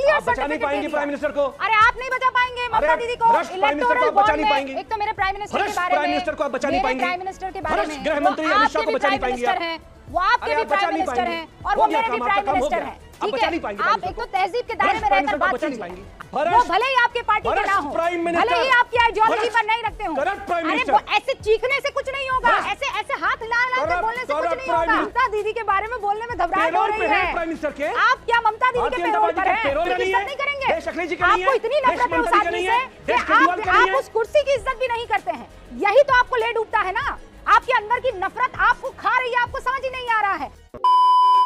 Clear बचा नहीं पाएंगे प्राइम मिनिस्टर को। अरे आप नहीं बचा पाएंगे ममता दीदी को इलेक्टोरल बॉन्ड में। एक तो मेरे प्राइम मिनिस्टर के बारे में, प्राइम मिनिस्टर को आप बचा नहीं पाएंगे, प्राइम मिनिस्टर के बारे में, गृह मंत्री अमित शाह को बचा नहीं पाएंगे, वो आपके भी प्राइम मिनिस्टर हैं और वो मेरे भी प्राइम मिनिस्टर हैं। ठीक है, आप एक तो तहजीब के दायरे में रहकर बात कीजिए। वो भले ही आपके पार्टी के ना हो, भले ही आपकी आइडियोलॉजी पर नहीं रखते हो, अरे वो ऐसे चीखने से कुछ नहीं होगा, ऐसे ऐसे हाथ हिला हिला के बोलने से कुछ नहीं होगा। ममता दीदी के बारे में बोलने में घबराहट हो रही है। आप क्या ममता दीदी के पेरोल पर हैं? इज्जत नहीं करेंगे? आपको इतनी नफरत है उस आदमी से कि आप उस कुर्सी की इज्जत भी नहीं करते हैं। यही तो आपको ले डूबता है ना, आपके अंदर की नफरत आपको खा रही है, आपको समझ ही नहीं आ रहा है।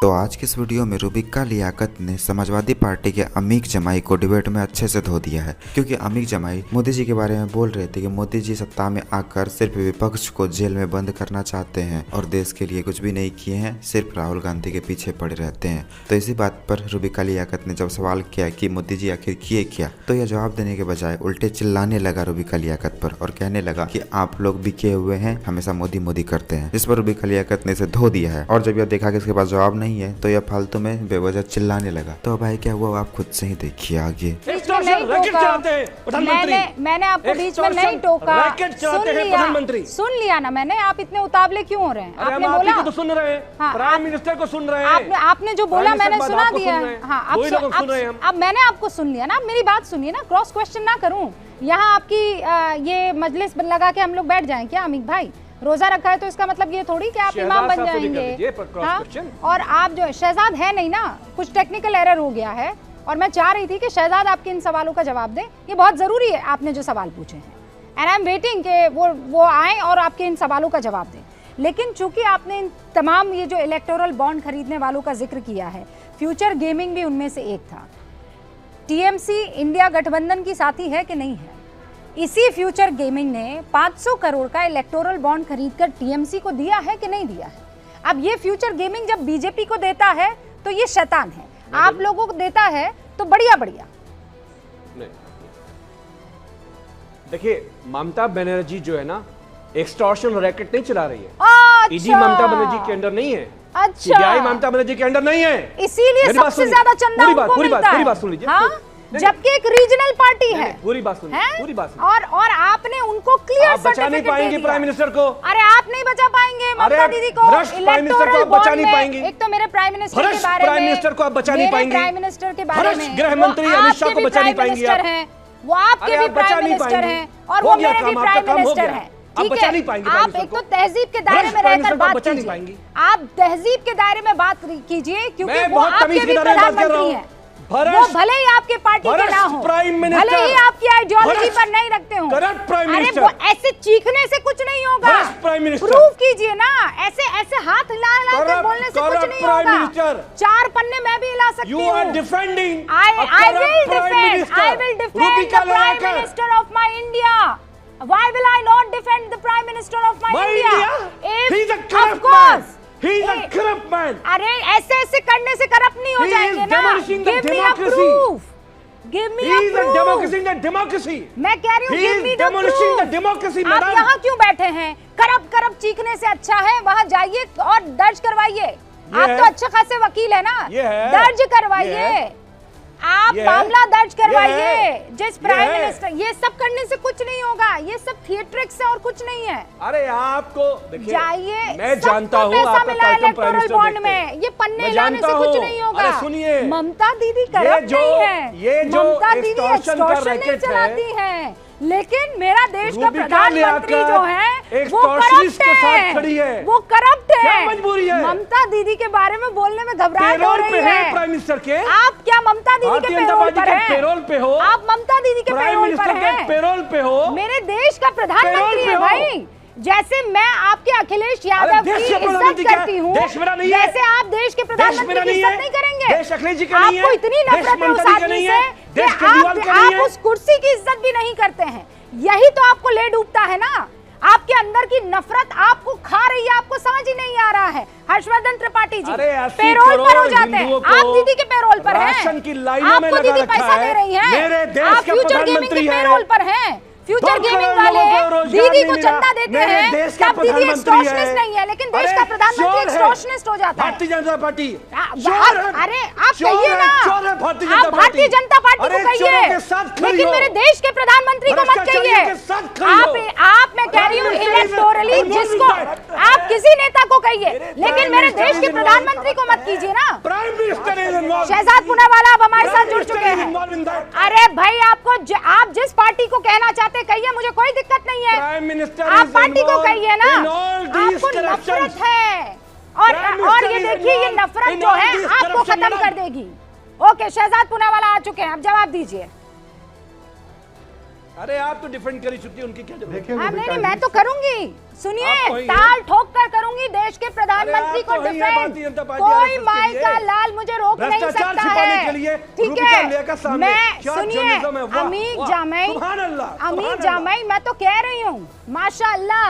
तो आज की इस वीडियो में रुबिका लियाकत ने समाजवादी पार्टी के अमीक जमाई को डिबेट में अच्छे से धो दिया है, क्योंकि अमीक जमाई मोदी जी के बारे में बोल रहे थे कि मोदी जी सत्ता में आकर सिर्फ विपक्ष को जेल में बंद करना चाहते हैं और देश के लिए कुछ भी नहीं किए हैं, सिर्फ राहुल गांधी के पीछे पड़े रहते हैं। तो इसी बात पर रुबिका लियाकत ने जब सवाल किया कि मोदी जी आखिर किए क्या, तो यह जवाब देने के बजाय उल्टे चिल्लाने लगा रुबिका लियाकत पर और कहने लगा कि आप लोग बिके हुए हैं, हमेशा मोदी मोदी करते हैं। इस पर रुबिका लियाकत ने इसे धो दिया है और जब यह देखा कि इसके पास जवाब नहीं है तो यह फालतू में बेवजह चिल्लाने लगा। तो भाई क्या हुआ आप खुद से ही देखिए आगे। मैंने आपको बीच में नहीं टोका, सुन लिया ना मैंने। आप इतने उतावले क्यों हो रहे हैं? आपने बोला तो सुन रहे हैं, प्राइम मिनिस्टर को सुन रहे हैं, आपने जो बोला मैंने सुना दिया। हाँ, अब मैंने आपको सुन लिया ना, अब मेरी बात सुनिए ना, क्रॉस क्वेश्चन ना करूं। यहाँ आपकी ये मजलिस लगा के हम लोग बैठ जाएं क्या अमीक भाई? रोजा रखा है तो इसका मतलब ये थोड़ी कि आप इमाम बन जाएंगे। हाँ? और आप जो शहजाद है नहीं ना, कुछ टेक्निकल एरर हो गया है और मैं चाह रही थी कि शहजाद आपके इन सवालों का जवाब दे। ये बहुत जरूरी है आपने जो सवाल पूछे हैं, एंड आई एम वेटिंग कि वो आए और आपके इन सवालों का जवाब दें। लेकिन चूंकि आपने इन तमाम ये जो इलेक्टोरल बॉन्ड खरीदने वालों का जिक्र किया है, फ्यूचर गेमिंग भी उनमें से एक था। टीएमसी इंडिया गठबंधन की साथी है कि नहीं है? इसी फ्यूचर गेमिंग ने 500 करोड़ का इलेक्टोरल बॉन्ड खरीदकर टीएमसी को दिया है कि नहीं दिया है? अब ये फ्यूचर गेमिंग जब बीजेपी को देता है तो ये शैतान है, आप लोगों को देता है तो बढ़िया बढ़िया। देखिए, ममता बनर्जी जो है ना, एक्सटॉर्शन रैकेट नहीं चला रही है। ईडी ममता बनर्जी के अंडर नहीं है। अच्छा, सीबीआई ममता बनर्जी के अंडर नहीं है, इसीलिए सबसे ज्यादा चंदा उनको मिलता है। पूरी बात सुन लीजिए। हाँ? जबकि एक रीजनल पार्टी है। पूरी बात सुनिए, पूरी बात सुनिए। और आपने उनको क्लियर बचा नहीं पाएंगे प्राइम मिनिस्टर को। अरे आप नहीं बचा पाएंगे ममता दीदी को इलेक्टोरल बॉन्ड में। एक तो मेरे प्राइम मिनिस्टर के बारे में, प्राइम मिनिस्टर को आप बचा नहीं पाएंगे, प्राइम मिनिस्टर के बारे में, गृह मंत्री अमित शाह को बचा नहीं पाएंगे आप। वो आपके भी प्राइम मिनिस्टर हैं और वो मेरे भी प्राइम मिनिस्टर हैं। ठीक है, आप एक तो तहजीब के दायरे में रहकर बात कीजिए। आप तहजीब के दायरे में बात कीजिए, क्योंकि वो आपके भी प्रधानमंत्री हैं। वो भले ही आपके पार्टी के ना हो, भले ही आपकी आइडियोलॉजी पर नहीं रखते हो, अरे वो ऐसे चीखने से कुछ नहीं होगा। प्रूव कीजिए ना, ऐसे ऐसे हाथ हिला हिला के बोलने से कुछ नहीं होगा। 4 पन्ने मैं भी हिला सकती हूँ। I will defend the Prime Minister of my India. Why will I not defend the Prime Minister of my India? He's a corrupt man. He's a corrupt man. अरे ऐसे ऐसे करने से करप्ट नहीं हो जाएंगे ना। Give me a proof. Give me a proof. He is demolishing the democracy. मैं कह रही हूँ give me the proof. Demolishing the democracy, आप यहाँ क्यों बैठे हैं? करप्ट चीखने से अच्छा है वहाँ जाइए और दर्ज करवाइए। आप तो अच्छे खासे वकील है ना, दर्ज करवाइए, आप मामला दर्ज करवाइए। जिस प्राइम मिनिस्टर, ये सब करने से कुछ नहीं होगा, ये सब थिएट्रिक्स है और कुछ नहीं है। अरे आपको जाइए, मैं जानता हूँ पैसा मिला इलेक्टोरल बॉन्ड में, ये पन्ने लाने से कुछ नहीं होगा। सुनिए, ममता दीदी करप्ट नहीं है, ममता दीदी एक्सटॉर्शन नहीं चलाती है, लेकिन मेरा देश का प्रधानमंत्री जो है वो करप्ट है, वो करप्ट है। मजबूरी है ममता दीदी के बारे में बोलने में घबराहट हो रही है। प्राइम मिनिस्टर के आप क्या ममता दीदी के पेरोल पर हैं? पेरोल पे हो आप, ममता दीदी के पेरोल पर हैं, पेरोल पे हो, मेरे देश का प्रधानमंत्री है भाई। जैसे मैं आपके अखिलेश यादव की इज्जत करती हूँ, वैसे आप देश के प्रधानमंत्री की इज्जत नहीं करेंगे। आपको इतनी नफरत है उस आदमी से कि आप उस कुर्सी की इज्जत भी नहीं करते हैं। यही तो आपको ले डूबता है ना, आपके अंदर की नफरत आपको खा रही है, आपको समझ ही नहीं आ रहा है। हर्षवर्धन त्रिपाठी जी पेरोल पर हो जाते हैं, आप दीदी के पेरोल पर हैं, आपको दीदी पैसा दे रही है, आप फ्यूचर गेमिंग के पेरोल पर हैं, फ्यूचर गेमिंग वाले दीदी को चंदा देते हैं, तब दीदी एक्सटॉर्शनिस्ट नहीं है, लेकिन देश का प्रधानमंत्री एक्सटॉर्शनिस्ट हो जाता है। भारतीय जनता पार्टी अरे आप कहिए ना, आप भारतीय जनता पार्टी को कहिए, लेकिन मेरे देश के प्रधानमंत्री को मत कहिए। आप मैं कह रही हूँ इलेक्टोरली जिसको आप किसी नेता को कहिए, लेकिन मेरे देश के प्रधानमंत्री को मत कीजिए ना। शहजाद पूनावाला अब हमारे साथ जुड़ चुके हैं। अरे भाई आपको आप जिस पार्टी को कहना चाहते कहिए, मुझे कोई दिक्कत नहीं है। आप पार्टी को कहिए ना, आपको नफरत है और ये देखिए ये नफरत जो है आपको खत्म कर देगी। ओके, शहजाद पूनावाला आ चुके हैं, अब जवाब दीजिए। अरे आप तो डिफेंड कर ही चुकी हैं, उनकी क्या जरूरत है? नहीं, मैं तो करूंगी, सुनिए, ताल ठोक कर करूंगी देश के प्रधानमंत्री को डिफेंड। कोई माई का लाल मुझे रोक नहीं सकता है, ठीक है? मैं सुनिए, अमीर जामई मैं तो कह रही हूँ, माशाअल्लाह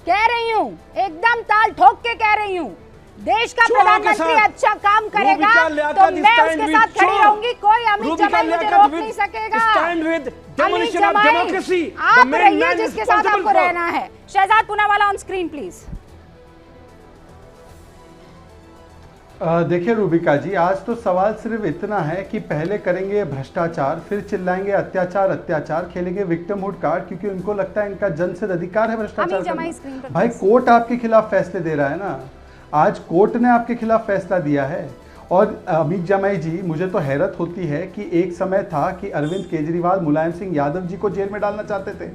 कह रही हूँ, एकदम ताल ठोक के कह रही हूँ, देश का प्रधानमंत्री अच्छा काम करेगा तो मैं उसके साथ खड़ी रहूंगी। कोई अमीर जमाई मुझे रोक नहीं सकेगा। अमीर जमाई आप रहिए जिसके साथ आपको रहना है। Shehzad Poonawalla on screen please. देखिए रूबिका जी, आज तो सवाल सिर्फ इतना है कि पहले करेंगे भ्रष्टाचार, फिर चिल्लाएंगे अत्याचार, खेलेंगे विक्टिमहुड कार्ड, क्योंकि उनको लगता है इनका जनसिद्ध अधिकार है भ्रष्टाचार करना। भाई कोर्ट आपके खिलाफ फैसले दे रहा है ना, आज कोर्ट ने आपके खिलाफ फैसला दिया है। और अमित जमाई जी, मुझे तो हैरत होती है कि एक समय था कि अरविंद केजरीवाल मुलायम सिंह यादव जी को जेल में डालना चाहते थे,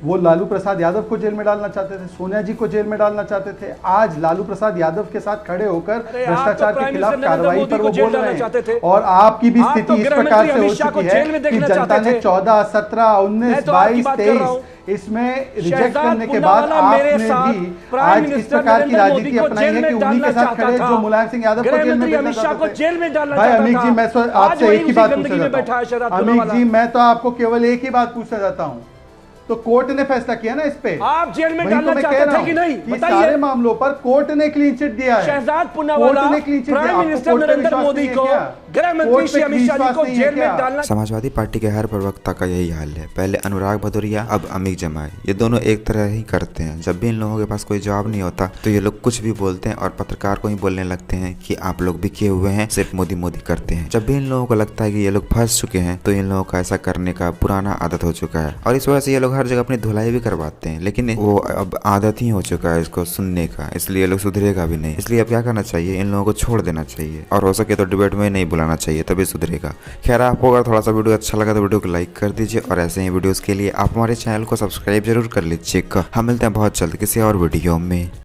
वो लालू प्रसाद यादव को जेल में डालना चाहते थे, सोनिया जी को जेल में डालना चाहते थे। आज लालू प्रसाद यादव के साथ खड़े होकर भ्रष्टाचार के खिलाफ कार्रवाई पर वो बोल रहे हैं। और आपकी भी स्थिति इस प्रकार से हो चुकी है कि जनता ने 14, 17, 19, 22, 23 इसमें रिजेक्ट करने के बाद आपने भी आज इस प्रकार की राजनीति अपनाई है कि उन्हीं के साथ खड़े जो मुलायम सिंह यादव को जेल में भेजना चाहते थे। भाई अमित जी, मैं आपसे एक ही बात पूछना चाहता हूँ। अमित जी, मैं तो आपको केवल एक ही बात पूछना चाहता हूँ, तो कोर्ट ने फैसला किया ना इस पे, आप जेल में डालना चाहते थे कि नहीं? बताइए। सारे मामलों पर कोर्ट ने क्लीन चिट दिया है। शहजाद पूनावाला प्राइम मिनिस्टर नरेंद्र मोदी को, गृह मंत्री श्री अमित शाह जी को जेल में डालना। समाजवादी पार्टी के हर प्रवक्ता का यही हाल है, पहले अनुराग भदौरिया, अब अमीर जमाई, ये दोनों एक तरह ही करते हैं। जब भी इन लोगों के पास कोई जवाब नहीं होता तो ये लोग कुछ भी बोलते हैं और पत्रकार को ही बोलने लगते हैं कि आप लोग भी किए हुए हैं, सिर्फ मोदी मोदी करते हैं। जब भी इन लोगों को लगता है कि ये लोग फंस चुके हैं तो इन लोगों का ऐसा करने का पुराना आदत हो चुका है, और इस वजह से ये लोग हर जगह अपनी धुलाई भी करवाते हैं, लेकिन वो अब आदत ही हो चुका है इसको सुनने का, इसलिए ये लोग सुधरेगा भी नहीं। इसलिए अब क्या करना चाहिए, इन लोगों को छोड़ देना चाहिए और हो सके तो डिबेट में नहीं बुलाना चाहिए, तभी सुधरेगा। खैर, आपको अगर थोड़ा सा वीडियो अच्छा लगा तो वीडियो को लाइक कर दीजिए और ऐसे ही वीडियोस के लिए आप हमारे चैनल को सब्सक्राइब जरूर कर लीजिएगा। हम मिलते हैं बहुत जल्द किसी और वीडियो में।